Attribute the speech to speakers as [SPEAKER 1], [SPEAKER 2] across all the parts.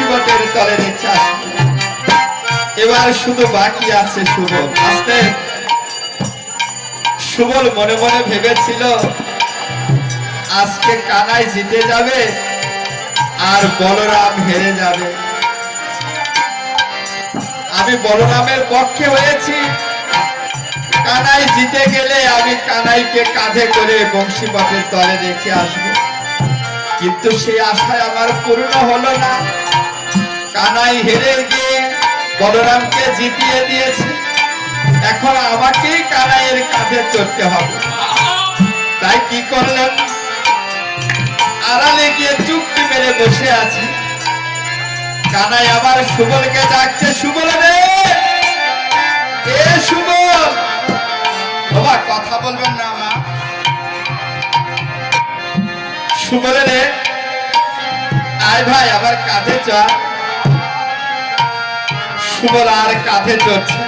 [SPEAKER 1] বটের তলে রেখে আসবো। এবার শুধু বাকি আছে সুবল। আস্তে সুবল মনে মনে ভেবেছিল আজকে কানাই জিতে যাবে আর বলরাম হেরে যাবে। আমি বলরামের পক্ষে হয়েছি, কানাই জিতে গেলে আমি কানাইকে কাঁধে করে বংশীবটের তলে রেখে আসব। কিন্তু সেই আশায় আমার পূর্ণ হলো না। কানাই হেরে গিয়ে বলরামকে জিতিয়ে দিয়েছে, এখন আমাকেই কানাইয়ের কাঁধে চড়তে হবে। তাই কি করলেন, আড়ালে গিয়ে চুপটি মেরে বসে আছে। কানাই আবার সুবলকে ডাকছে, সুবল রে, এ সুবল। বাবা কথা বলবেন না মা। সুবল রে, আয় ভাই আবার কাঁধে চড়। সুবল আর কাঁধে চড়ছে।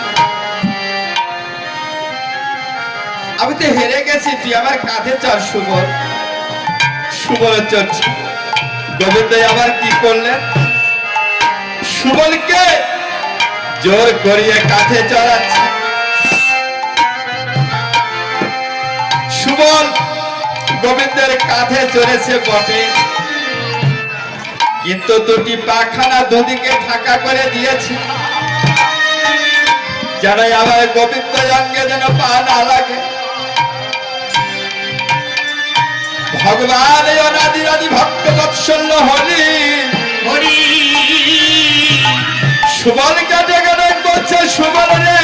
[SPEAKER 1] আমি তো হেরে গেছি, তুই আমার কাঁধে চড় সুবল। সুবল চড়ছে। গোবিন্দ আবার কি করলেন, সুবলকে জোর করিয়ে কাঁধে চড়াচ্ছে। সুবল গোবিন্দের কাঁধে চড়েছে বটে, কিন্তু দুটি পাখানা দুদিকে ফাঁকা করে দিয়েছে, যেন আবার গোবিন্দ অঙ্গে যেন পা না লাগে। ভগবান অনাদি আদি ভক্ত বৎসল্য হরি হরি সুবলকে ডেকে ডেকে বলছে, সুবল রে,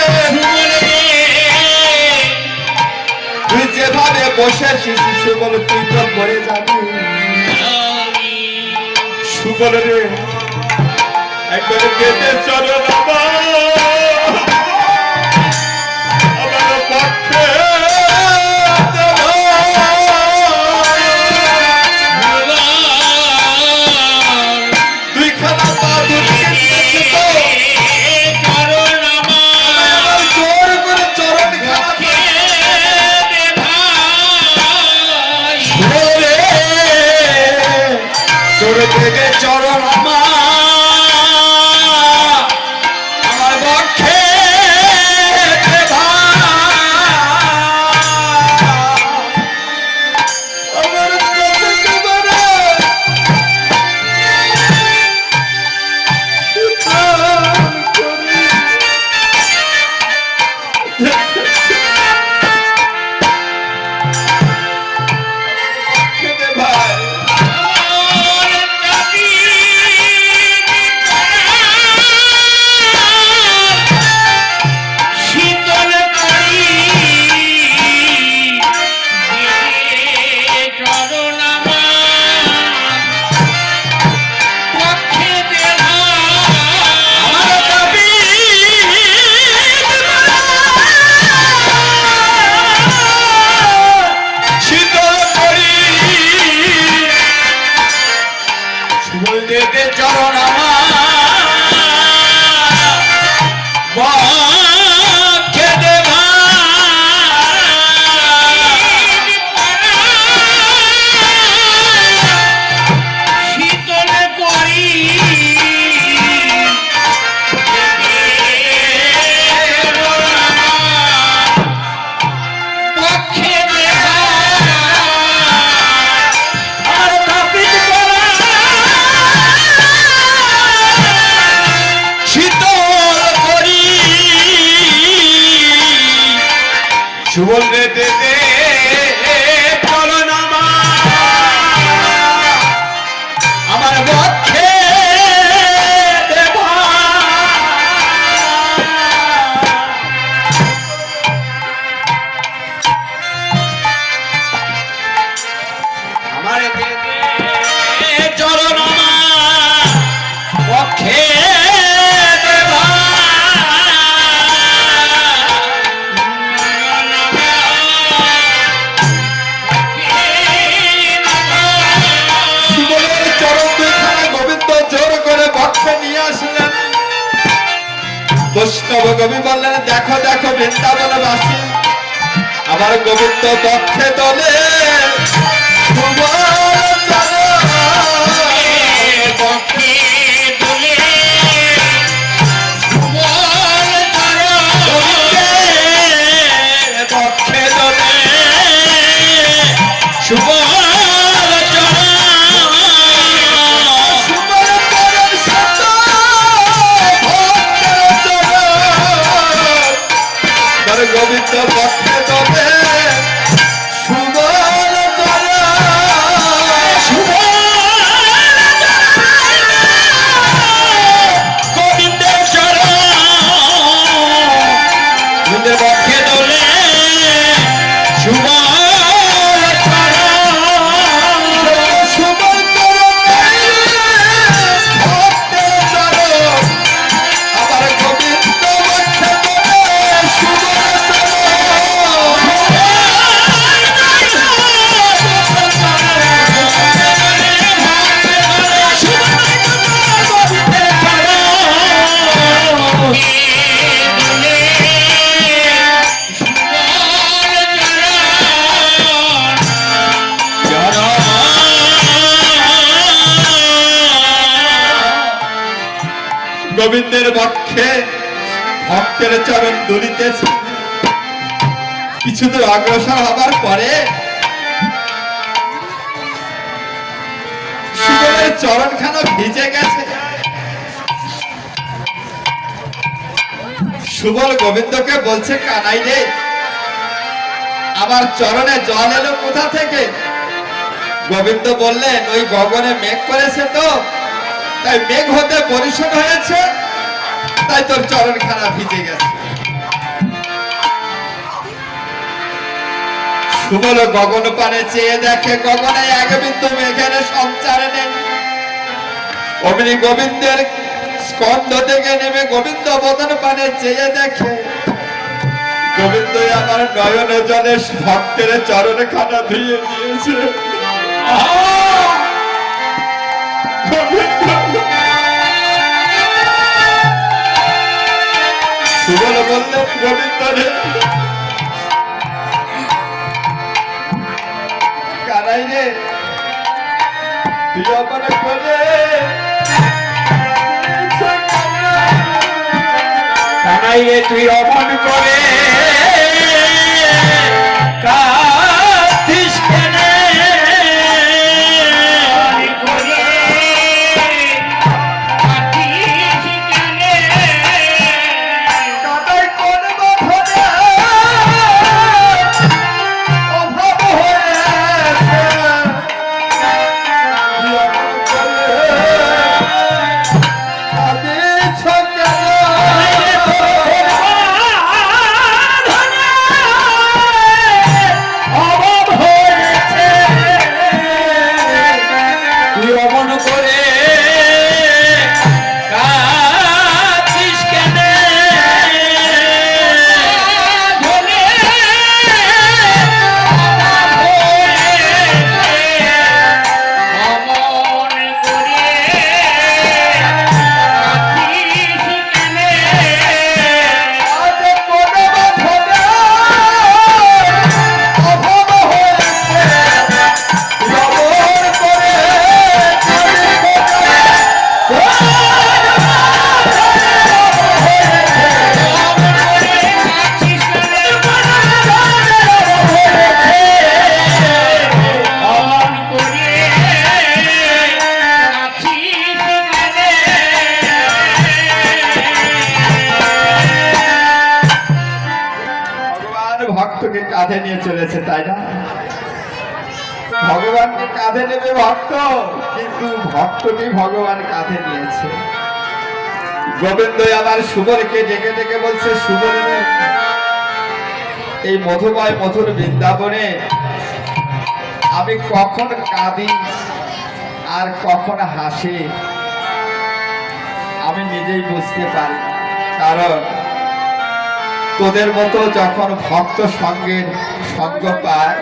[SPEAKER 1] তুই যেভাবে বসেছিস সুবল তুই তো মরে যাবি। সুবল রে, একবার কেটে চলো বাবা, আমার পক্ষে চরণ আমার পক্ষে চরণ পক্ষে দেবা শীতল করি পক্ষে দেবা আর তাপিত করা সুবল রে দে দে চরণ আমার পক্ষে দেবা। আমার দে দে চরণ পক্ষে বৈষ্ণব কবি বললেন, দেখো দেখো বৃন্দাবনবাসী আমার গোবিন্দ পক্ষে দলে পক্ষে দলে গোবিন্দ পক্ষে তবে সুবল
[SPEAKER 2] গোবিন্দের চরণ গোবিন্দের পক্ষে দোলে শুভ
[SPEAKER 1] গোবিন্দের পক্ষে ভক্তের চরণ দুলিতেছে। কিছু দূর অগ্রসর হবার পরে সুবলের চরণখানা ভিজে গেছে। সুবল গোবিন্দকে বলছে, কানাই রে, আমার চরণে জল এলো কোথা থেকে? গোবিন্দ বললেন, ওই গগনে মেঘ করেছে তো, তাই মেঘ হতে পরিশোধ হয়েছে, তাই তোর চরণখানা ভিজে গেছে। সুবল গগন পানে চেয়ে দেখে, গগনে এক বিন্দু মেঘের সঞ্চার নেই। অমনি গোবিন্দের স্কন্ধ থেকে নেমে গোবিন্দ বদন পানে চেয়ে দেখে, গোবিন্দ আমার নয়ন জলে ভক্তের চরণখানা ধুয়ে দিয়েছে। সুবল বললেন, গোবিন্দ রে, কানাই রে, তুই অমন করে
[SPEAKER 2] কানাই রে, তুই অমন করে কাঁদিস কেনে?
[SPEAKER 1] ভক্তকে কাঁধে নিয়ে চলেছে, তাই না? ভগবানকে কাঁধে নেবে ভক্ত, কিন্তু ভক্তকে ভগবান কাঁধে নিয়েছে। গোবিন্দ আবার সুবলকে ডেকে ডেকে বলছে, সুবল, এই মধুময় মধুর বৃন্দাবনে আমি কখন কাঁদি আর কখন হাসি আমি নিজেই বুঝতে পারি না। কারণ তোদের মতো যখন ভক্ত সঙ্গের সঙ্গ পায়,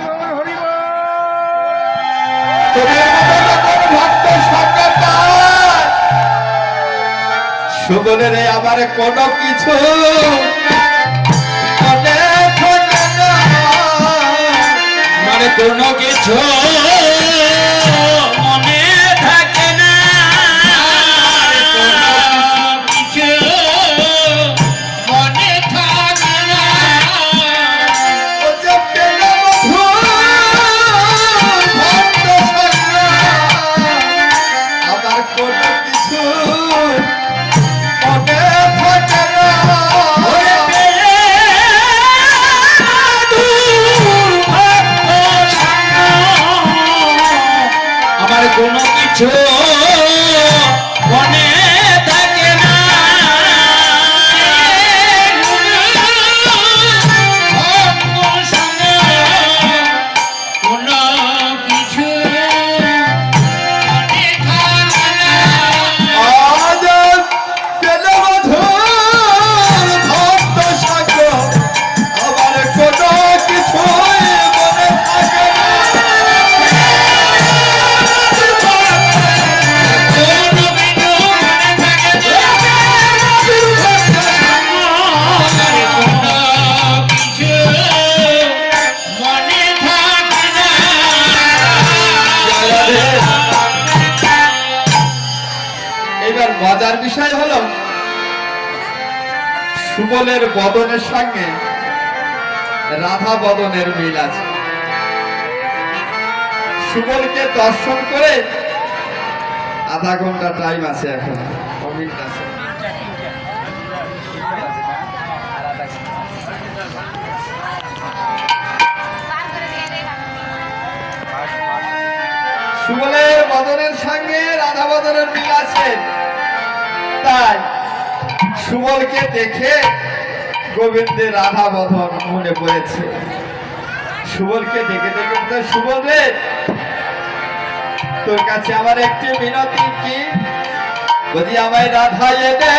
[SPEAKER 1] তোদের মতো যখন ভক্ত সঙ্গ পায়, সুবলের আমার কোনো কিছু
[SPEAKER 2] মানে কোনো কিছু মনে থাকে না, কিছু মনে থাকে না।
[SPEAKER 1] আবার কোনো কিছু মনে থাকে না।
[SPEAKER 2] কিছু মনে থাকে না অঙ্গ সঙ্গে কোনো কিছু মনে থাকে না
[SPEAKER 1] আজ পেলে মধুর ভক্ত সাঙ্গ আমার কোনো কিছু মনে থাকে না। এবার মজার বিষয় হলো সুবলের বদনের সঙ্গে রাধা বদনের মিল আছে। সুবলকে দর্শন করে আধা ঘন্টা টাইম আছে এখন মিনিট আছে। সুবলের বদনের সঙ্গে রাধা বদনের মিল আছে, তাই সুবলকে দেখে গোবিন্দের রাধা বদন মনে পড়েছে। সুবলকে দেখে দেখে বলতে, সুবল রে, তোর কাছে আমার একটি মিনতি কি, যদি আমায় রাধা এনে